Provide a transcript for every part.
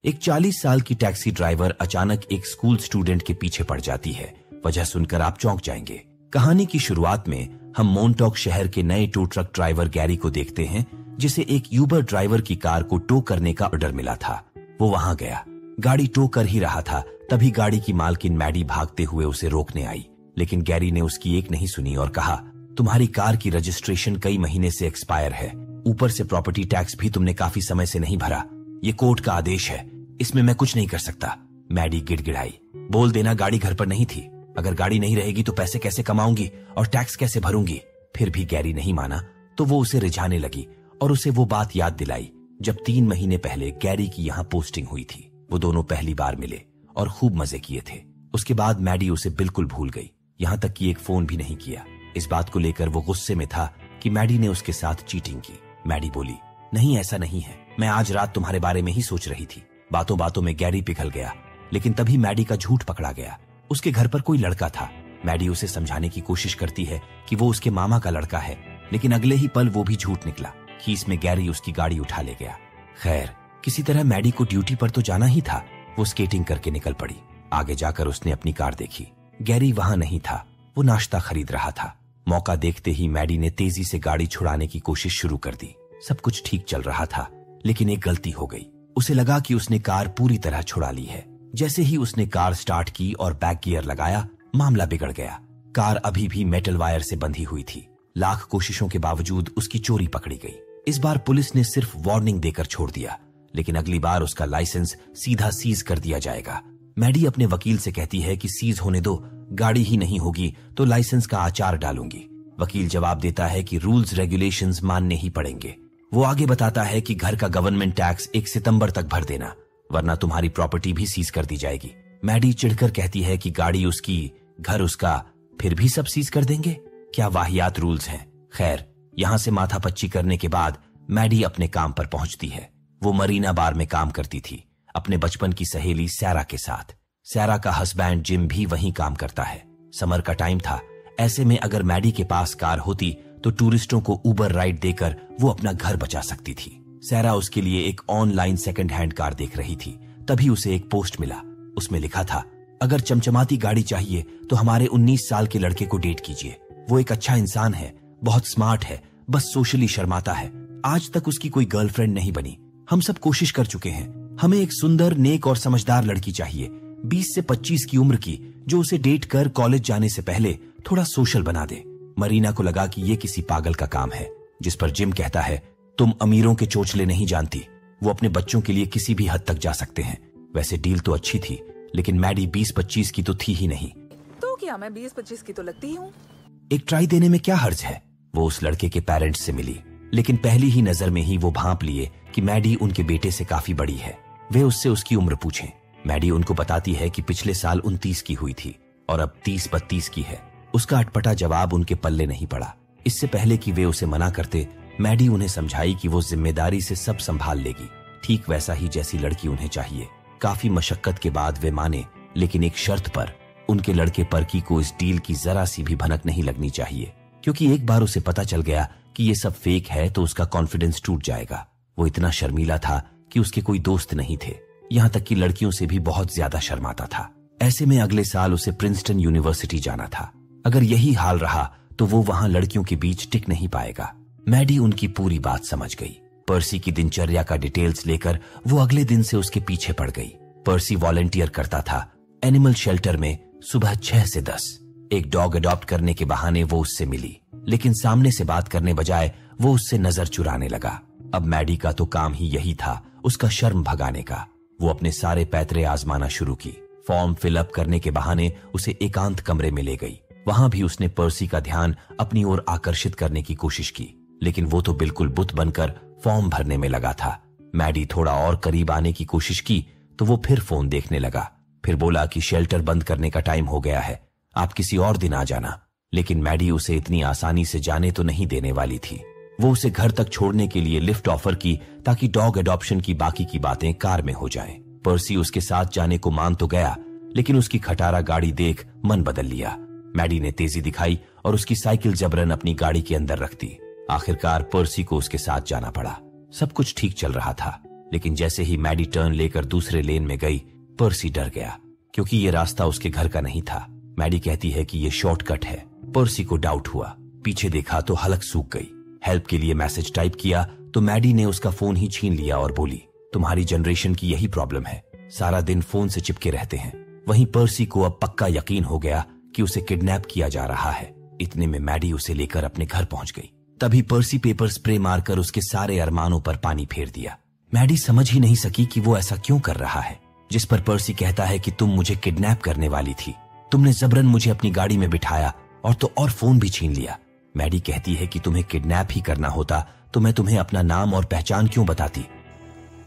एक 40 साल की टैक्सी ड्राइवर अचानक एक स्कूल स्टूडेंट के पीछे पड़ जाती है। वजह सुनकर आप चौंक जाएंगे। कहानी की शुरुआत में हम मोनटॉक शहर के नए टो ट्रक ड्राइवर गैरी को देखते हैं, जिसे एक यूबर ड्राइवर की कार को टो करने का ऑर्डर मिला था। वो वहां गया, गाड़ी टो कर ही रहा था, तभी गाड़ी की मालकिन मैडी भागते हुए उसे रोकने आई। लेकिन गैरी ने उसकी एक नहीं सुनी और कहा, तुम्हारी कार की रजिस्ट्रेशन कई महीने से एक्सपायर है, ऊपर से प्रॉपर्टी टैक्स भी तुमने काफी समय से नहीं भरा। ये कोर्ट का आदेश है, इसमें मैं कुछ नहीं कर सकता। मैडी गिड़गिड़ाई, बोल देना गाड़ी घर पर नहीं थी। अगर गाड़ी नहीं रहेगी तो पैसे कैसे कमाऊंगी और टैक्स कैसे भरूंगी। फिर भी गैरी नहीं माना तो वो उसे रिझाने लगी और उसे वो बात याद दिलाई जब 3 महीने पहले गैरी की यहाँ पोस्टिंग हुई थी। वो दोनों पहली बार मिले और खूब मजे किए थे। उसके बाद मैडी उसे बिल्कुल भूल गई, यहाँ तक कि एक फोन भी नहीं किया। इस बात को लेकर वो गुस्से में था कि मैडी ने उसके साथ चीटिंग की। मैडी बोली, नहीं ऐसा नहीं है, मैं आज रात तुम्हारे बारे में ही सोच रही थी। बातों बातों में गैरी पिघल गया, लेकिन तभी मैडी का झूठ पकड़ा गया। उसके घर पर कोई लड़का था। मैडी उसे समझाने की कोशिश करती है कि वो उसके मामा का लड़का है, लेकिन अगले ही पल वो भी झूठ निकला। खीस में गैरी उसकी गाड़ी उठा ले गया। खैर, किसी तरह मैडी को ड्यूटी पर तो जाना ही था। वो स्केटिंग करके निकल पड़ी। आगे जाकर उसने अपनी कार देखी। गैरी वहां नहीं था, वो नाश्ता खरीद रहा था। मौका देखते ही मैडी ने तेजी से गाड़ी छुड़ाने की कोशिश शुरू कर दी। सब कुछ ठीक चल रहा था, लेकिन एक गलती हो गई। उसे लगा कि उसने कार पूरी तरह छुड़ा ली है। जैसे ही उसने कार स्टार्ट की और बैक गियर लगाया, मामला बिगड़ गया। कार अभी भी मेटल वायर से बंधी हुई थी। लाख कोशिशों के बावजूद उसकी चोरी पकड़ी गई। इस बार पुलिस ने सिर्फ वार्निंग देकर छोड़ दिया, लेकिन अगली बार उसका लाइसेंस सीधा सीज कर दिया जाएगा। मैडी अपने वकील से कहती है कि सीज होने दो, गाड़ी ही नहीं होगी तो लाइसेंस का आचार डालूंगी। वकील जवाब देता है कि रूल्स रेगुलेशंस मानने ही पड़ेंगे। वो आगे बताता है कि घर का गवर्नमेंट टैक्स 1 सितंबर तक भर देना, वरना तुम्हारी प्रॉपर्टी भी सीज कर दी जाएगी। मैडी चिढ़कर कहती है कि गाड़ी उसकी, घर उसका, फिर भी सब सीज कर देंगे। क्या वाहियात रूल्स हैं। खैर, यहां से माथापच्ची करने के बाद मैडी अपने काम पर पहुंचती है। वो मरीना बार में काम करती थी, अपने बचपन की सहेली सैरा के साथ। सैरा का हस्बैंड जिम भी वहीं काम करता है। समर का टाइम था, ऐसे में अगर मैडी के पास कार होती तो टूरिस्टों को उबर राइड देकर वो अपना घर बचा सकती थी। सैरा उसके लिए एक ऑनलाइन सेकंड हैंड कार देख रही थी। तभी उसे एक पोस्ट मिला। उसमें लिखा था, अगर चमचमाती गाड़ी चाहिए तो हमारे 19 साल के लड़के को डेट कीजिए। वो एक अच्छा इंसान है, बहुत स्मार्ट है, बस सोशली शर्माता है। आज तक उसकी कोई गर्लफ्रेंड नहीं बनी। हम सब कोशिश कर चुके हैं। हमें एक सुंदर, नेक और समझदार लड़की चाहिए, 20 से 25 की उम्र की, जो उसे डेट कर कॉलेज जाने से पहले थोड़ा सोशल बना दे। मरीना को लगा कि ये किसी पागल का काम है, जिस पर जिम कहता है, तुम अमीरों के चोचले नहीं जानती, वो अपने बच्चों के लिए किसी भी हद तक जा सकते हैं। वैसे डील तो अच्छी थी, लेकिन मैडी 20-25 की तो थी ही नहीं। तो क्या मैं 20-25 की तो लगती हूँ। एक ट्राई देने में क्या हर्ज है। वो उस लड़के के पेरेंट्स से मिली, लेकिन पहली ही नजर में ही वो भांप लिए कि मैडी उनके बेटे से काफी बड़ी है। वे उससे उसकी उम्र पूछें। मैडी उनको बताती है कि पिछले साल 29 की हुई थी और अब 30-32 की है। उसका अटपटा जवाब उनके पल्ले नहीं पड़ा। इससे पहले कि वे उसे मना करते, मैडी उन्हें समझाई कि वो जिम्मेदारी से सब संभाल लेगी, ठीक वैसा ही जैसी लड़की उन्हें चाहिए। काफी मशक्कत के बाद वे माने, लेकिन एक शर्त पर। उनके लड़के पर्की को इस डील की जरा सी भी भनक नहीं लगनी चाहिए, क्योंकि एक बार उसे पता चल गया कि ये सब फेक है तो उसका कॉन्फिडेंस टूट जाएगा। वो इतना शर्मीला था कि उसके कोई दोस्त नहीं थे, यहाँ तक कि लड़कियों से भी बहुत ज्यादा शर्माता था। ऐसे में अगले साल उसे प्रिंसटन यूनिवर्सिटी जाना था। अगर यही हाल रहा तो वो वहां लड़कियों के बीच टिक नहीं पाएगा। मैडी उनकी पूरी बात समझ गई। पर्सी की दिनचर्या का डिटेल्स लेकर वो अगले दिन से उसके पीछे पड़ गई। पर्सी वॉलंटियर करता था एनिमल शेल्टर में सुबह 6 से 10। एक डॉग अडॉप्ट करने के बहाने वो उससे मिली, लेकिन सामने से बात करने बजाय वो उससे नजर चुराने लगा। अब मैडी का तो काम ही यही था, उसका शर्म भगाने का। वो अपने सारे पैतरे आजमाना शुरू की। फॉर्म फिलअप करने के बहाने उसे एकांत कमरे में ले गई। वहां भी उसने पर्सी का ध्यान अपनी ओर आकर्षित करने की कोशिश की, लेकिन वो तो बिल्कुल बुत बनकर फॉर्म भरने में लगा था। मैडी थोड़ा और करीब आने की कोशिश की तो वो फिर फोन देखने लगा। फिर बोला कि शेल्टर बंद करने का टाइम हो गया है, आप किसी और दिन आ जाना। लेकिन मैडी उसे इतनी आसानी से जाने तो नहीं देने वाली थी। वो उसे घर तक छोड़ने के लिए लिफ्ट ऑफर की ताकि डॉग एडॉप्शन की बाकी की बातें कार में हो जाएं। पर्सी उसके साथ जाने को मान तो गया, लेकिन उसकी खटारा गाड़ी देख मन बदल लिया। मैडी ने तेजी दिखाई और उसकी साइकिल जबरन अपनी गाड़ी के अंदर रख दी। आखिरकार पर्सी को उसके साथ जाना पड़ा। सब कुछ ठीक चल रहा था। लेकिन जैसे ही मैडी टर्न लेकर दूसरे लेन में गई, पर्सी डर गया क्योंकि ये रास्ता उसके घर का नहीं था। मैडी कहती है कि ये शॉर्टकट है। पर्सी को डाउट हुआ, पीछे देखा तो हलक सूख गई। हेल्प के लिए मैसेज टाइप किया तो मैडी ने उसका फोन ही छीन लिया और बोली, तुम्हारी जनरेशन की यही प्रॉब्लम है, सारा दिन फोन से चिपके रहते हैं। वहीं पर्सी को अब पक्का यकीन हो गया कि उसे किडनैप किया जा रहा है। इतने में मैडी उसे लेकर अपने घर पहुंच गई। तभी पर्सी पेपर स्प्रे मारकर उसके सारे अरमानों पर पानी फेर दिया। मैडी समझ ही नहीं सकी कि वो ऐसा क्यों कर रहा है। जिस पर पर्सी कहता है कि तुम मुझे किडनैप करने वाली थी, तुमने जबरन मुझे अपनी गाड़ी में बिठाया और फोन भी छीन लिया। मैडी कहती है कि तुम्हें किडनैप ही करना होता तो मैं तुम्हें अपना नाम और पहचान क्यों बताती।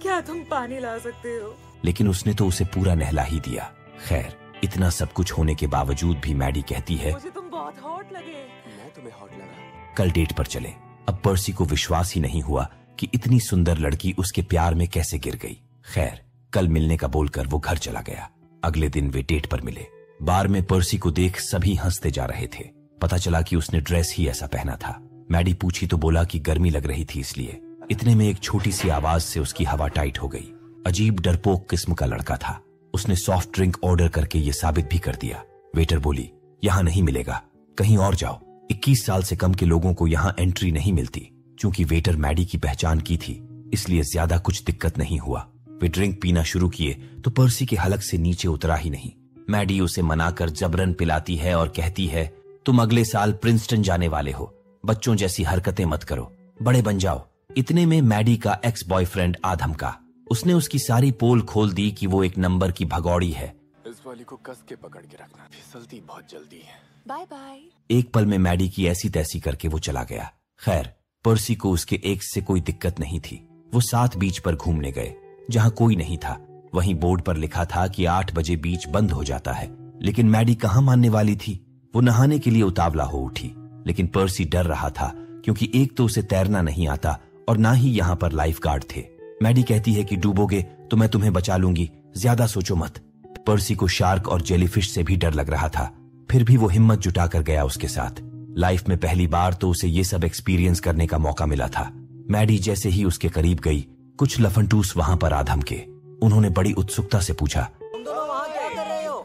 क्या तुम पानी ला सकते हो? लेकिन उसने तो उसे पूरा नहला ही दिया। खैर, इतना सब कुछ होने के बावजूद भी मैडी कहती है, मुझे तुम बहुत हॉट लगे। मैं तुम्हें हॉट लगा। कल डेट पर चले। अब पर्सी को विश्वास ही नहीं हुआ कि इतनी सुंदर लड़की उसके प्यार में कैसे गिर गई। खैर, कल मिलने का बोलकर वो घर चला गया। अगले दिन वे डेट पर मिले। बार में पर्सी को देख सभी हंसते जा रहे थे। पता चला कि उसने ड्रेस ही ऐसा पहना था। मैडी पूछी तो बोला कि गर्मी लग रही थी इसलिए। इतने में एक छोटी सी आवाज से उसकी हवा टाइट हो गई। अजीब डरपोक किस्म का लड़का था। उसने सॉफ्ट ड्रिंक ऑर्डर करके ये साबित भी कर दिया। वेटर बोली, यहाँ नहीं मिलेगा, कहीं और जाओ। 21 साल से कम के लोगों को यहाँ एंट्री नहीं मिलती। चूंकि वेटर मैडी की पहचान की थी, इसलिए ज्यादा कुछ दिक्कत नहीं हुआ। वे ड्रिंक पीना शुरू किए तो पर्सी के हलक से नीचे उतरा ही नहीं। मैडी उसे मनाकर जबरन पिलाती है और कहती है, तुम अगले साल प्रिंसटन जाने वाले हो, बच्चों जैसी हरकतें मत करो, बड़े बन जाओ। इतने में मैडी का एक्स बॉयफ्रेंड आ धमका। उसने उसकी सारी पोल खोल दी कि वो एक नंबर की भगौड़ी है। इस वाली को कस के पकड़ के रखना, फिसलती बहुत जल्दी है। Bye bye. एक पल में मैडी की ऐसी तैसी करके वो चला गया। खैर, पर्सी को उसके एक्स से कोई दिक्कत नहीं थी। वो साथ बीच पर घूमने गए जहां कोई नहीं था। वहीं बोर्ड पर लिखा था कि 8 बजे बीच बंद हो जाता है। लेकिन मैडी कहां मानने वाली थी। वो नहाने के लिए उतावला हो उठी, लेकिन पर्सी डर रहा था क्योंकि एक तो उसे तैरना नहीं आता और ना ही यहाँ पर लाइफ गार्ड थे। मैडी कहती है कि डूबोगे तो मैं तुम्हें बचा लूंगी, ज्यादा सोचो मत। पर्सी को शार्क और जेलीफिश से भी डर लग रहा था, फिर भी वो हिम्मत जुटाकर गया उसके साथ। लाइफ में पहली बार तो उसे ये सब एक्सपीरियंस करने का मौका मिला था। मैडी जैसे ही उसके करीब गई, कुछ लफंटूस वहां पर आ धमके। उन्होंने बड़ी उत्सुकता से पूछा, तुम दोनों वहाँ क्या कर रहे हो?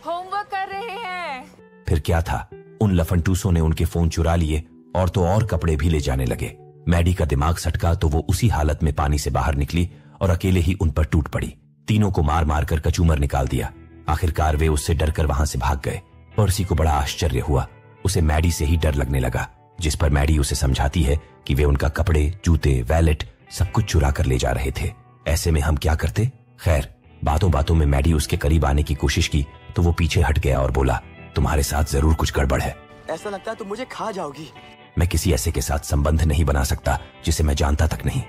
होमवर्क कर रहे हैं। फिर क्या था, उन लफंटूसों ने उनके फोन चुरा लिए और तो और कपड़े भी ले जाने लगे। मैडी का दिमाग सटका तो वो उसी हालत में पानी से बाहर निकली और अकेले ही उन पर टूट पड़ी। तीनों को मार मार कर कचूमर निकाल दिया। आखिरकार वे उससे डरकर वहां से भाग गए। पर्सी को बड़ा आश्चर्य हुआ। उसे मैडी से ही डर लगने लगा, जिस पर मैडी उसे समझाती है कि वे उनका कपड़े, जूते, वैलेट सब कुछ चुरा कर ले जा रहे थे। ऐसे में हम क्या करते। खैर, बातों बातों में मैडी उसके करीब आने की कोशिश की तो वो पीछे हट गया और बोला, तुम्हारे साथ जरूर कुछ गड़बड़ है। ऐसा लगता है तुम मुझे खा जाओगी। मैं किसी ऐसे के साथ संबंध नहीं बना सकता जिसे मैं जानता तक नहीं।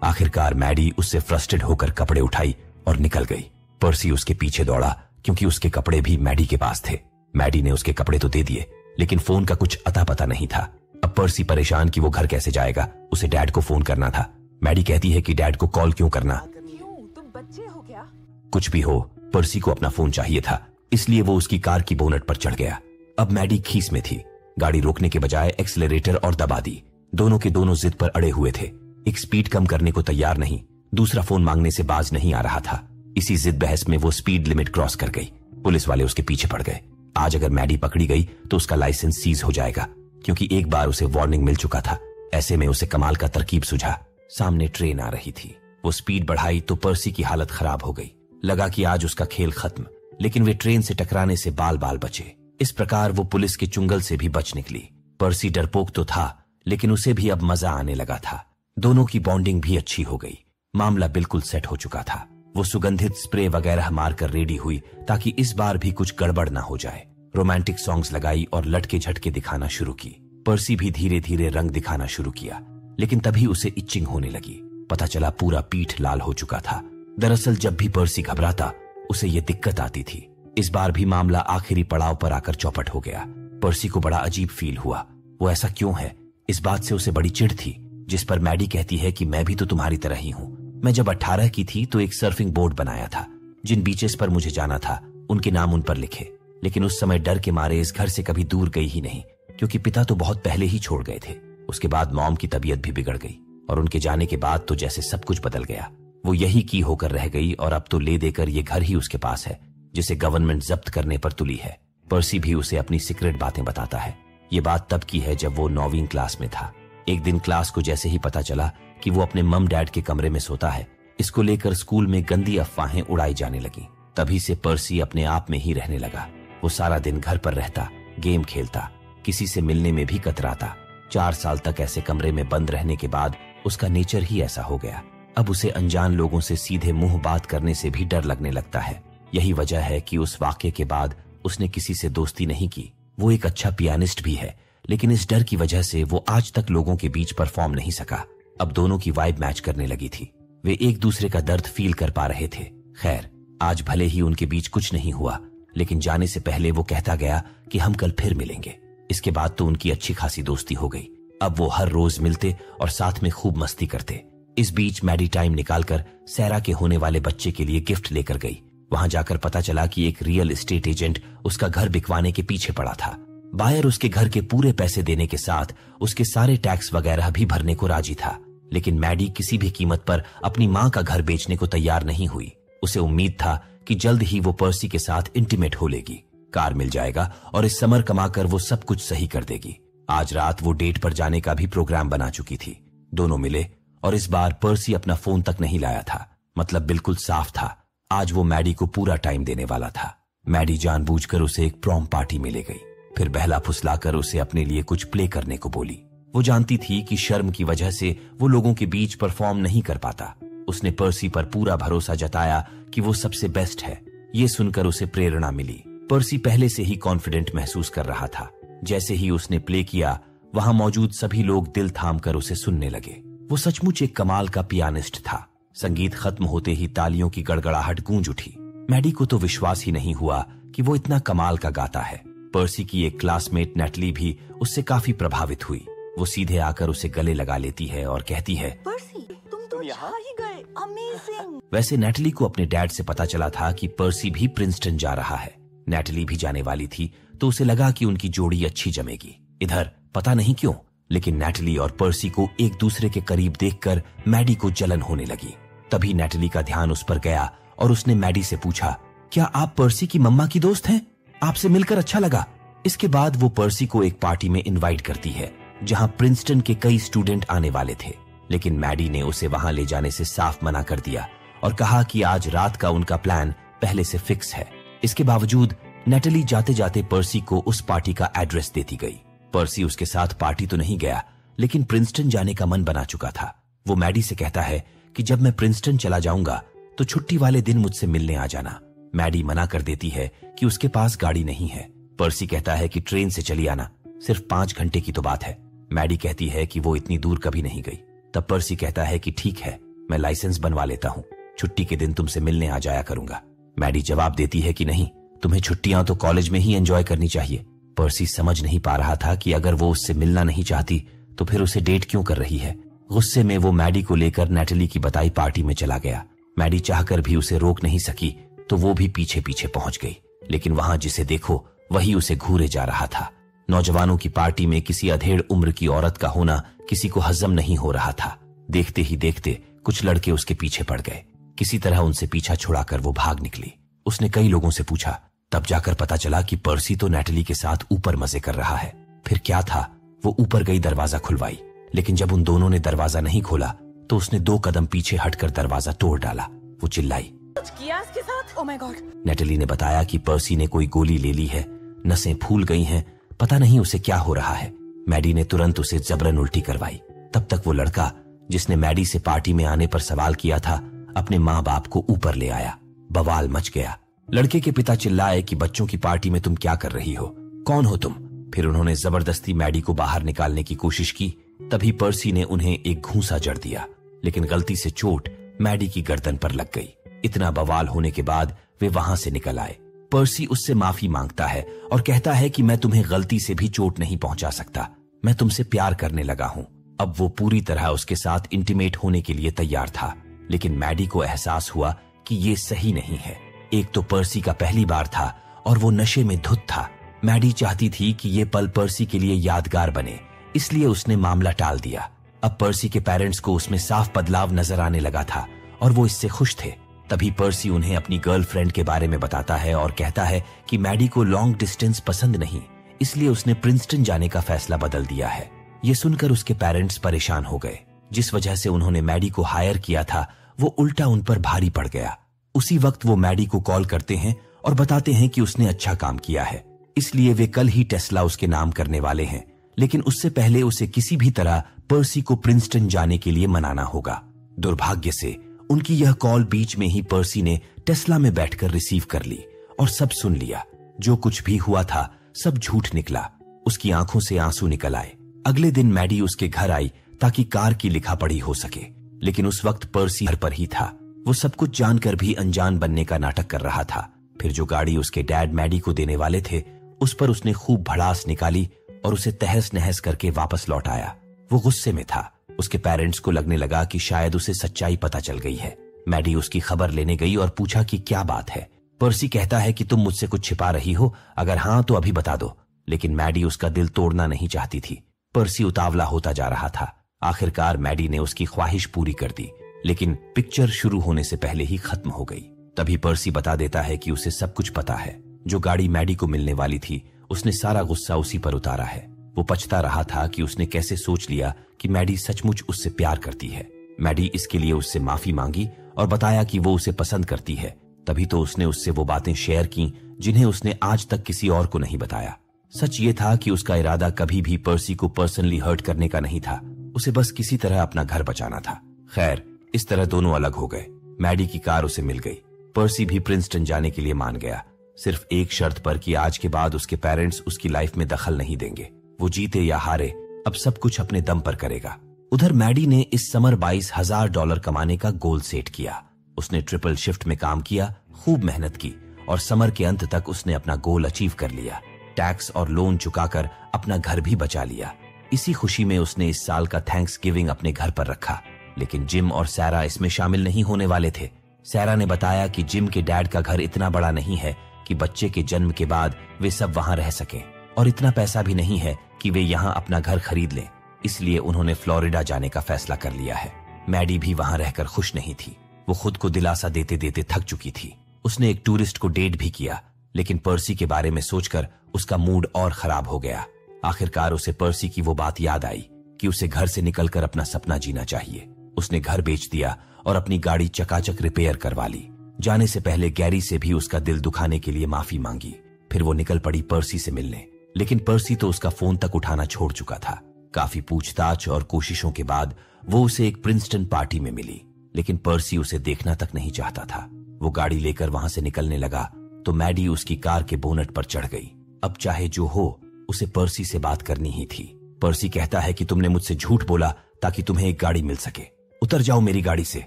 आखिरकार मैडी उससे फ्रस्ट्रेट होकर कपड़े उठाई और निकल गई। पर्सी उसके पीछे दौड़ा क्योंकि उसके कपड़े भी मैडी के पास थे। मैडी ने उसके कपड़े तो दे दिए, लेकिन फोन का कुछ अता पता नहीं था। अब पर्सी परेशान कि वो घर कैसे जाएगा। उसे डैड को फोन करना था। मैडी कहती है कि डैड को कॉल क्यों करना। क्यों, तुम बच्चे हो क्या? कुछ भी हो, पर्सी को अपना फोन चाहिए था, इसलिए वो उसकी कार की बोनट पर चढ़ गया। अब मैडी खीस में थी। गाड़ी रोकने के बजाय एक्सीलरेटर और दबा दी। दोनों के दोनों जिद पर अड़े हुए थे। एक स्पीड कम करने को तैयार नहीं, दूसरा फोन मांगने से बाज नहीं आ रहा था। इसी जिद बहस में वो स्पीड लिमिट क्रॉस कर गई। पुलिस वाले उसके पीछे पड़ गए। आज अगर मैडी पकड़ी गई तो उसका लाइसेंस सीज हो जाएगा, क्योंकि एक बार उसे वार्निंग मिल चुका था। ऐसे में उसे कमाल का तरकीब सूझा। सामने ट्रेन आ रही थी। वो स्पीड बढ़ाई तो पर्सी की हालत खराब हो गई। लगा कि आज उसका खेल खत्म, लेकिन वे ट्रेन से टकराने से बाल बाल बचे। इस प्रकार वो पुलिस के चुंगल से भी बच निकली। पर्सी डरपोक तो था, लेकिन उसे भी अब मजा आने लगा था। दोनों की बॉन्डिंग भी अच्छी हो गई। मामला बिल्कुल सेट हो चुका था। वो सुगंधित स्प्रे वगैरह मारकर रेडी हुई ताकि इस बार भी कुछ गड़बड़ ना हो जाए। रोमांटिक सॉन्ग्स लगाई और लटके झटके दिखाना शुरू की। पर्सी भी धीरे धीरे रंग दिखाना शुरू किया, लेकिन तभी उसे इचिंग होने लगी। पता चला पूरा पीठ लाल हो चुका था। दरअसल जब भी पर्सी घबराता उसे ये दिक्कत आती थी। इस बार भी मामला आखिरी पड़ाव पर आकर चौपट हो गया। पर्सी को बड़ा अजीब फील हुआ। वो ऐसा क्यों है, इस बात से उसे बड़ी चिढ़ थी। जिस पर मैडी कहती है कि मैं भी तो तुम्हारी तरह ही हूँ। मैं जब 18 की थी तो एक सर्फिंग बोर्ड बनाया था। जिन बीचेस पर मुझे जाना था उनके नाम उन पर लिखे, लेकिन उस समय डर के मारे इस घर से कभी दूर गई ही नहीं, क्योंकि पिता तो बहुत पहले ही छोड़ गए थे। उसके बाद मॉम की तबीयत भी बिगड़ गई और उनके जाने के बाद तो जैसे सब कुछ बदल गया। वो यही की होकर रह गई और अब तो ले देकर ये घर ही उसके पास है जिसे गवर्नमेंट जब्त करने पर तुली है। पर्सी भी उसे अपनी सीक्रेट बातें बताता है। ये बात तब की है जब वो 9वीं क्लास में था। एक दिन क्लास को जैसे ही पता चला कि वो अपने मम डैड के कमरे में सोता है, इसको लेकर स्कूल में गंदी अफवाहें उड़ाई जाने लगी। तभी से पर्सी अपने आप में ही रहने लगा। वो सारा दिन घर पर रहता, गेम खेलता, किसी से मिलने में भी कतराता। 4 साल तक ऐसे कमरे में बंद रहने के बाद उसका नेचर ही ऐसा हो गया। अब उसे अनजान लोगों से सीधे मुंह बात करने से भी डर लगने लगता है। यही वजह है कि उस वाकये के बाद उसने किसी से दोस्ती नहीं की। वो एक अच्छा पियानिस्ट भी है, लेकिन इस डर की वजह से वो आज तक लोगों के बीच परफॉर्म नहीं सका। अब दोनों की वाइब मैच करने लगी थी। वे एक दूसरे का दर्द फील कर पा रहे थे। खैर, आज भले ही उनके बीच कुछ नहीं हुआ, लेकिन जाने से पहले वो कहता गया कि हम कल फिर मिलेंगे। इसके बाद तो उनकी अच्छी खासी दोस्ती हो गई। अब वो हर रोज मिलते और साथ में खूब मस्ती करते। इस बीच मैडी टाइम निकालकर सैरा के होने वाले बच्चे के लिए गिफ्ट लेकर गई। वहां जाकर पता चला कि एक रियल एस्टेट एजेंट उसका घर बिकवाने के पीछे पड़ा था। बायर उसके घर के पूरे पैसे देने के साथ उसके सारे टैक्स वगैरह भी भरने को राजी था, लेकिन मैडी किसी भी कीमत पर अपनी मां का घर बेचने को तैयार नहीं हुई। उसे उम्मीद था कि जल्द ही वो पर्सी के साथ इंटीमेट हो लेगी, कार मिल जाएगा और इस समर कमाकर वो सब कुछ सही कर देगी। आज रात वो डेट पर जाने का भी प्रोग्राम बना चुकी थी। दोनों मिले और इस बार पर्सी अपना फोन तक नहीं लाया था। मतलब बिल्कुल साफ था, आज वो मैडी को पूरा टाइम देने वाला था। मैडी जानबूझकर उसे एक प्रॉम पार्टी में ले गई, फिर बहला फुसलाकर उसे अपने लिए कुछ प्ले करने को बोली। वो जानती थी कि शर्म की वजह से वो लोगों के बीच परफॉर्म नहीं कर पाता। उसने पर्सी पर पूरा भरोसा जताया कि वो सबसे बेस्ट है। ये सुनकर उसे प्रेरणा मिली। पर्सी पहले से ही कॉन्फिडेंट महसूस कर रहा था। जैसे ही उसने प्ले किया, वहां मौजूद सभी लोग दिल थाम कर उसे सुनने लगे। वो सचमुच एक कमाल का पियानिस्ट था। संगीत खत्म होते ही तालियों की गड़गड़ाहट गूंज उठी। मैडी को तो विश्वास ही नहीं हुआ कि वो इतना कमाल का गाता है। पर्सी की एक क्लासमेट नेटली भी उससे काफी प्रभावित हुई। वो सीधे आकर उसे गले लगा लेती है और कहती है, पर्सी, तुम तो छा ही गए, अमेजिंग। वैसे नेटली को अपने डैड से पता चला था कि पर्सी भी प्रिंसटन जा रहा है। नेटली भी जाने वाली थी, तो उसे लगा कि उनकी जोड़ी अच्छी जमेगी। इधर पता नहीं क्यों, लेकिन नेटली और पर्सी को एक दूसरे के करीब देखकर मैडी को जलन होने लगी। तभी नेटली का ध्यान उस पर गया और उसने मैडी से पूछा, क्या आप पर्सी की मम्मा की दोस्त हैं? आपसे मिलकर अच्छा लगा। इसके बाद वो पर्सी को एक पार्टी में इनवाइट करती है जहां प्रिंसटन के कई स्टूडेंट आने वाले थे, लेकिन मैडी ने उसे वहां ले जाने से साफ मना कर दिया और कहा कि आज रात का उनका प्लान पहले से फिक्स है। इसके बावजूद नेटली जाते जाते पर्सी को उस पार्टी का एड्रेस देती गई। पर्सी उसके साथ पार्टी तो नहीं गया, लेकिन प्रिंसटन जाने का मन बना चुका था। वो मैडी से कहता है कि जब मैं प्रिंसटन चला जाऊंगा तो छुट्टी वाले दिन मुझसे मिलने आ जाना। मैडी मना कर देती है कि उसके पास गाड़ी नहीं है। पर्सी कहता है कि ट्रेन से चली आना, सिर्फ 5 घंटे की तो बात है। मैडी कहती है कि वो इतनी दूर कभी नहीं गई। तब पर्सी कहता है कि ठीक है, मैं लाइसेंस बनवा लेता हूँ, छुट्टी के दिन तुमसे मिलने आ जाया करूंगा। मैडी जवाब देती है कि नहीं, तुम्हें छुट्टियां तो कॉलेज में ही एंजॉय करनी चाहिए। पर्सी समझ नहीं पा रहा था कि अगर वो उससे मिलना नहीं चाहती तो फिर उसे डेट क्यों कर रही है। गुस्से में वो मैडी को लेकर नेटली की बताई पार्टी में चला गया। मैडी चाहकर भी उसे रोक नहीं सकी, तो वो भी पीछे पीछे पहुंच गई, लेकिन वहां जिसे देखो वही उसे घूरे जा रहा था। नौजवानों की पार्टी में किसी अधेड़ उम्र की औरत का होना किसी को हजम नहीं हो रहा था। देखते ही देखते कुछ लड़के उसके पीछे पड़ गए। किसी तरह उनसे पीछा छुड़ाकर वो भाग निकली। उसने कई लोगों से पूछा, तब जाकर पता चला कि पर्सी तो नेटली के साथ ऊपर मजे कर रहा है। फिर क्या था, वो ऊपर गई, दरवाजा खुलवाई, लेकिन जब उन दोनों ने दरवाजा नहीं खोला तो उसने 2 कदम पीछे हटकर दरवाजा तोड़ डाला। वो चिल्लाई, कुछ किया इसके साथ? Oh my God. नेटली ने बताया कि पर्सी ने कोई गोली ले ली है, नसें फूल गई हैं, पता नहीं उसे क्या हो रहा है। मैडी ने तुरंत उसे जबरन उल्टी करवाई। तब तक वो लड़का जिसने मैडी से पार्टी में आने पर सवाल किया था, अपने माँ बाप को ऊपर ले आया। बवाल मच गया। लड़के के पिता चिल्लाए कि बच्चों की पार्टी में तुम क्या कर रही हो, कौन हो तुम? फिर उन्होंने जबरदस्ती मैडी को बाहर निकालने की कोशिश की। तभी पर्सी ने उन्हें एक घूंसा जड़ दिया, लेकिन गलती से चोट मैडी की गर्दन पर लग गई। इतना बवाल होने के बाद वे वहां से निकल आए। पर्सी उससे माफी मांगता है और कहता है कि मैं तुम्हें गलती से भी चोट नहीं पहुंचा सकता, मैं तुमसे प्यार करने लगा हूं। अब वो पूरी तरह उसके साथ इंटीमेट होने के लिए तैयार था, लेकिन मैडी को एहसास हुआ कि ये सही नहीं है। एक तो पर्सी का पहली बार था और वो नशे में धुत था। मैडी चाहती थी कि ये पल पर्सी के लिए यादगार बने, इसलिए उसने मामला टाल दिया। अब पर्सी के पेरेंट्स को उसमें साफ बदलाव नजर आने लगा था और वो इससे खुश थे। तभी पर्सी उन्हें अपनी गर्लफ्रेंड के बारे में बताता है और कहता है कि मैडी को लॉन्ग डिस्टेंस पसंद नहीं, इसलिए उसने प्रिंसटन जाने का फैसला बदल दिया है। ये सुनकर उसके पेरेंट्स परेशान हो गए। जिस वजह से उन्होंने मैडी को हायर किया था वो उल्टा उन पर भारी पड़ गया। उसी वक्त वो मैडी को कॉल करते हैं और बताते हैं कि उसने अच्छा काम किया है, इसलिए वे कल ही टेस्ला उसके नाम करने वाले हैं। लेकिन उससे पहले उसे किसी भी तरह पर्सी को प्रिंसटन जाने के लिए मनाना होगा। दुर्भाग्य से उनकी यह कॉल बीच में ही पर्सी ने टेस्ला में बैठकर रिसीव कर ली और सब सुन लिया। जो कुछ भी हुआ था सब झूठ निकला। उसकी आंखों से आंसू निकल आए। अगले दिन मैडी उसके घर आई ताकि कार की लिखा पढ़ी हो सके, लेकिन उस वक्त पर्सी घर पर ही था। वो सब कुछ जानकर भी अनजान बनने का नाटक कर रहा था। फिर जो गाड़ी उसके डैड मैडी को देने वाले थे उस पर उसने खूब भड़ास निकाली और उसे तहस नहस करके वापस लौट आया। वो गुस्से में था। उसके पेरेंट्स को लगने लगा कि शायद उसे सच्चाई पता चल गई है। मैडी उसकी खबर लेने गई और पूछा कि क्या बात है। पर्सी कहता है कि तुम मुझसे कुछ छिपा रही हो, अगर हाँ तो अभी बता दो। लेकिन मैडी उसका दिल तोड़ना नहीं चाहती थी। पर्सी उतावला होता जा रहा था। आखिरकार मैडी ने उसकी ख्वाहिश पूरी कर दी, लेकिन पिक्चर शुरू होने से पहले ही खत्म हो गई। तभी पर्सी बता देता है कि उसे सब कुछ पता है। जो गाड़ी मैडी को मिलने वाली थी उसने सारा गुस्सा उसी पर उतारा है। वो पछता रहा था कि उसने कैसे सोच लिया कि मैडी सचमुच उससे प्यार करती है। मैडी इसके लिए उससे माफी मांगी और बताया कि वो उसे पसंद करती है। तभी तो उसने उससे वो बातें शेयर की जिन्हें उसने आज तक किसी और को नहीं बताया। सच ये था कि उसका इरादा कभी भी पर्सी को पर्सनली हर्ट करने का नहीं था। उसे बस किसी तरह अपना घर बचाना था। खैर, इस तरह दोनों अलग हो गए। मैडी की कार उसे मिल गई। पर्सी भी प्रिंसटन जाने के लिए मान गया, सिर्फ एक शर्त पर कि आज के बाद उसके पेरेंट्स उसकी लाइफ में दखल नहीं देंगे। वो जीते या हारे अब सब कुछ अपने दम पर करेगा। उधर मैडी ने इस समर $22,000 कमाने का गोल सेट किया। उसने ट्रिपल शिफ्ट में काम किया, खूब मेहनत की और समर के अंत तक उसने अपना गोल अचीव कर लिया। टैक्स और लोन चुकाकर अपना घर भी बचा लिया। इसी खुशी में उसने इस साल का थैंक्सगिविंग अपने घर पर रखा। लेकिन जिम और सैरा इसमें शामिल नहीं होने वाले थे। सैरा ने बताया कि जिम के डैड का घर इतना बड़ा नहीं है कि बच्चे के जन्म के बाद वे सब वहां रह सकें, और इतना पैसा भी नहीं है कि वे यहाँ अपना घर खरीद लें। इसलिए उन्होंने फ्लोरिडा जाने का फैसला कर लिया है। मैडी भी वहां रहकर खुश नहीं थी। वो खुद को दिलासा देते देते थक चुकी थी। उसने एक टूरिस्ट को डेट भी किया, लेकिन पर्सी के बारे में सोचकर उसका मूड और खराब हो गया। आखिरकार उसे पर्सी की वो बात याद आई कि उसे घर से निकलकर अपना सपना जीना चाहिए। उसने घर बेच दिया और अपनी गाड़ी चकाचक रिपेयर करवा ली। जाने से पहले गैरी से भी उसका दिल दुखाने के लिए माफी मांगी। फिर वो निकल पड़ी पर्सी से मिलने, लेकिन पर्सी तो उसका फोन तक उठाना छोड़ चुका था। काफी पूछताछ और कोशिशों के बाद वो उसे एक प्रिंसटन पार्टी में मिली, लेकिन पर्सी उसे देखना तक नहीं चाहता था। वो गाड़ी लेकर वहां से निकलने लगा तो मैडी उसकी कार के बोनट पर चढ़ गई। अब चाहे जो हो उसे पर्सी से बात करनी ही थी। पर्सी कहता है कि तुमने मुझसे झूठ बोला ताकि तुम्हें एक गाड़ी मिल सके। उतर जाओ मेरी गाड़ी से,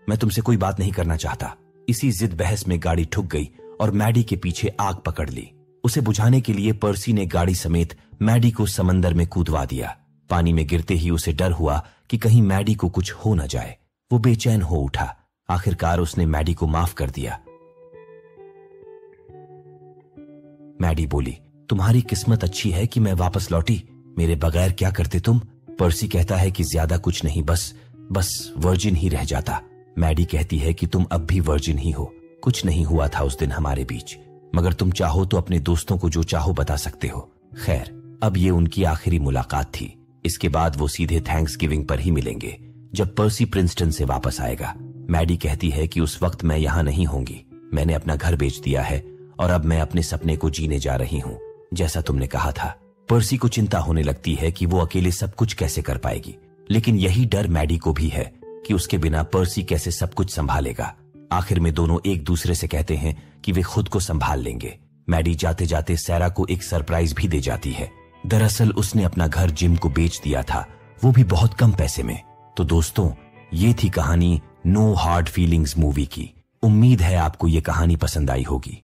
मैं तुमसे कोई बात नहीं करना चाहता। इसी जिद बहस में गाड़ी ठुक गई और मैडी के पीछे आग पकड़ ली। उसे बुझाने के लिए पर्सी ने गाड़ी समेत मैडी को समंदर में कूदवा दिया। पानी में गिरते ही उसे डर हुआ कि कहीं मैडी को कुछ हो न जाए। वो बेचैन हो उठा। आखिरकार उसने मैडी को माफ कर दिया। मैडी बोली, तुम्हारी किस्मत अच्छी है कि मैं वापस लौटी, मेरे बगैर क्या करते तुम। पर्सी कहता है कि ज्यादा कुछ नहीं, बस वर्जिन ही रह जाता। मैडी कहती है कि तुम अब भी वर्जिन ही हो, कुछ नहीं हुआ था उस दिन हमारे बीच, मगर तुम चाहो तो अपने दोस्तों को जो चाहो बता सकते हो। खैर, अब ये उनकी आखिरी मुलाकात थी। इसके बाद वो सीधे थैंक्सगिविंग पर ही मिलेंगे, जब पर्सी प्रिंसटन से वापस आएगा। मैडी कहती है कि उस वक्त मैं यहाँ नहीं होंगी, मैंने अपना घर बेच दिया है और अब मैं अपने सपने को जीने जा रही हूँ, जैसा तुमने कहा था। पर्सी को चिंता होने लगती है कि वो अकेले सब कुछ कैसे कर पाएगी, लेकिन यही डर मैडी को भी है कि उसके बिना पर्सी कैसे सब कुछ संभालेगा। आखिर में दोनों एक दूसरे से कहते हैं कि वे खुद को संभाल लेंगे। मैडी जाते जाते सैरा को एक सरप्राइज भी दे जाती है। दरअसल उसने अपना घर जिम को बेच दिया था, वो भी बहुत कम पैसे में। तो दोस्तों, ये थी कहानी नो हार्ड फीलिंग्स मूवी की। उम्मीद है आपको ये कहानी पसंद आई होगी।